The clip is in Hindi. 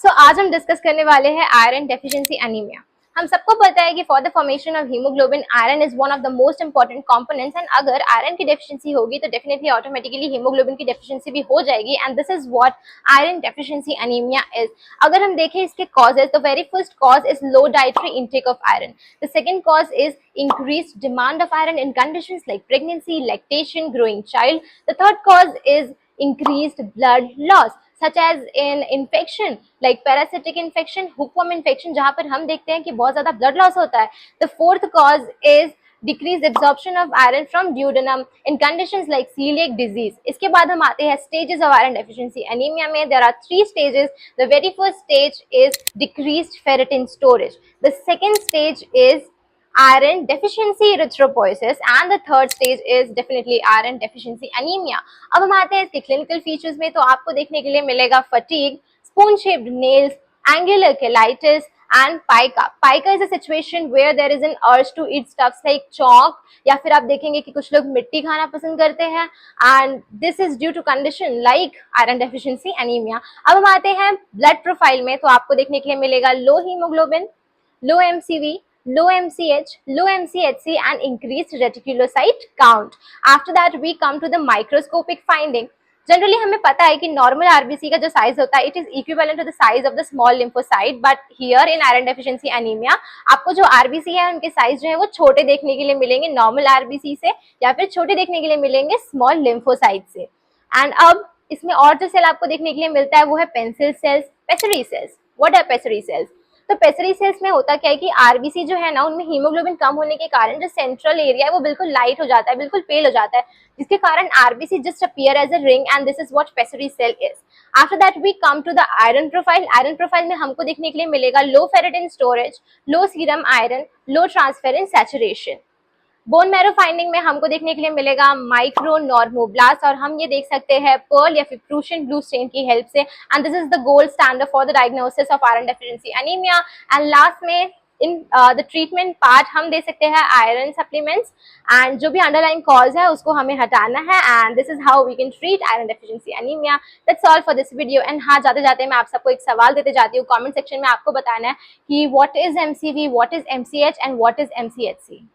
आज हम डिस्कस करने वाले हैं आयरन डेफिशिएंसी एनीमिया। हम सबको पता है कि for the formation of haemoglobin iron is one of the most important components and अगर आयरन की डेफिशिएंसी होगी तो डेफिनेटली ऑटोमेटिकली हीमोग्लोबिन की डेफिशिएंसी भी हो जाएगी and this is what iron deficiency anaemia is. अगर हम देखें इसके कॉजेज तो very first cause is low dietary intake of iron. The second cause is increased demand of iron in conditions like pregnancy, lactation, growing child. The third cause is increased blood loss such as in infection like parasitic infection, hookworm infection जहां पर हम देखते हैं कि बहुत ज्यादा blood loss होता है. The fourth cause is decreased absorption of iron from duodenum in conditions like celiac disease. इसके बाद हम आते हैं stages of iron deficiency anemia में. There are 3 stages. The very first stage is decreased ferritin storage. The second stage is iron deficiency erythropoiesis and the third stage is definitely iron deficiency anemia. अब हम आते हैं इसके clinical features में तो आपको देखने के लिए मिलेगा fatigue, spoon shaped nails, angular cheilitis and pica. Pica is a situation where there is an urge to eat stuffs like chalk या फिर आप देखेंगे कि कुछ लोग मिट्टी खाना पसंद करते हैं and this is due to condition like iron deficiency anemia. अब हम आते हैं blood profile में तो आपको देखने के लिए मिलेगा low hemoglobin, low MCV, low MCH, low MCHC and increased reticulocyte count. After that we come to the microscopic finding. Generally हमें पता है कि नॉर्मल आरबीसी का जो साइज होता है it is equivalent to the size of the small lymphocyte but here in iron deficiency anaemia आपको जो आरबीसी है उनके साइज जो है वो छोटे देखने के लिए मिलेंगे नॉर्मल आरबीसी से या फिर छोटे देखने के लिए मिलेंगे स्मॉल लिम्फोसाइट से। एंड अब इसमें और जो सेल आपको देखने के लिए मिलता है वो है pencil cells, pessary cells. What are pessary cells? तो पेसरी सेल्स में होता क्या है कि आरबीसी जो है ना उनमें हीमोग्लोबिन कम होने के कारण जो सेंट्रल एरिया है वो बिल्कुल लाइट हो जाता है, बिल्कुल पेल हो जाता है, जिसके कारण RBC just appear as a ring and this is what pessary cell is. After that we come to the iron profile. Iron profile में हमको देखने के लिए मिलेगा low ferritin storage, low serum iron, low transferrin saturation. Bone marrow finding में हमको देखने के लिए मिलेगा माइक्रो नॉर्मोब्लास्ट और हम ये देख सकते हैं पर्ल या फिर प्रूशियन ब्लू स्टेन की हेल्प से and this is the gold standard for the diagnosis of iron deficiency anaemia. And last में इन द ट्रीटमेंट पार्ट हम दे सकते हैं आयरन सप्लीमेंट्स एंड जो भी अंडरलाइन कॉज है उसको हमें हटाना है and this is how we can treat iron deficiency anaemia. That's all for this video. And हाँ, जाते जाते मैं आप सबको एक सवाल देते जाती हूँ, कमेंट सेक्शन में आपको बताना है कि what is MCV, what is MCH and what is MCHC.